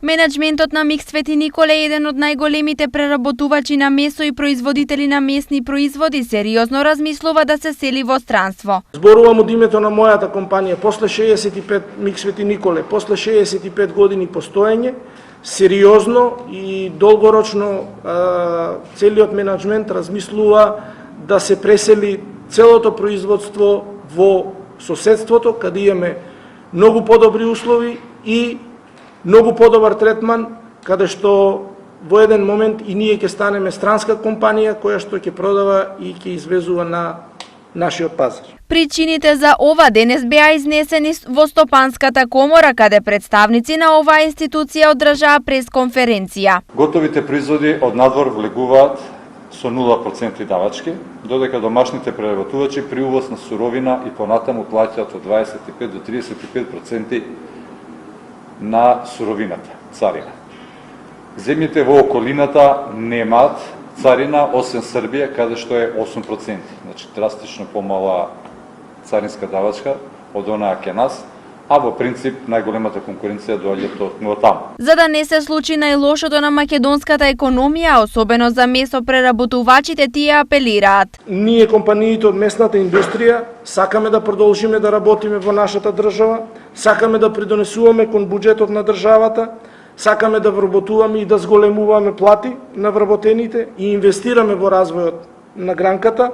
Менеджментот на МИК Свети Николе е еден од најголемите преработувачи на месо и производители на месни производи, сериозно размислува да се сели во странство. Зборувам од името на мојата компанија, после 65 МИК Свети Николе, после 65 години постоење, сериозно и долгорочно целиот менеджмент размислува да се пресели целото производство во соседството, каде имаме многу подобри услови и многу подобар третман, каде што во еден момент и ние ќе станеме странска компанија која што ќе продава и ќе извезува на нашиот пазар. Причините за ова денес беа изнесени во Стопанската комора, каде представници на оваа институција одржаа пресконференција. Готовите производи од надвор влегуваат со 0% давачки, додека домашните преработувачи при увоз на суровина и понатаму плаќаат од 25 до 35% на суровината, царина. Земјите во околината немаат царина, освен Србија, каде што е 8%, значи драстично помала царинска давачка од онаа ке нас, а во принцип најголемата конкуренција доаѓа од таму. За да не се случи најлошото на македонската економија, особено за месопреработувачите, тие апелираат. Ние компаниите од месната индустрија сакаме да продолжиме да работиме во нашата држава, сакаме да придонесуваме кон буџетот на државата, сакаме да вработуваме и да зголемуваме плати на вработените и инвестираме во развојот на гранката,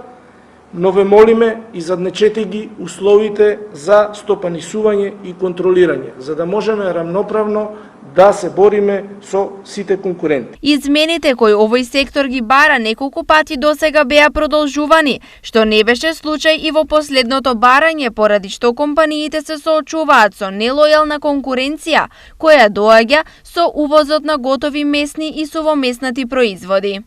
но ве молиме и заднечете ги условите за стопанисување и контролирање, за да можеме рамноправно да се бориме со сите конкуренти. Измените кои овој сектор ги бара неколку пати досега беа продолжувани, што не беше случај и во последното барање, поради што компаниите се соочуваат со нелојална конкуренција, која доаѓа со увозот на готови месни и сувомеснати производи.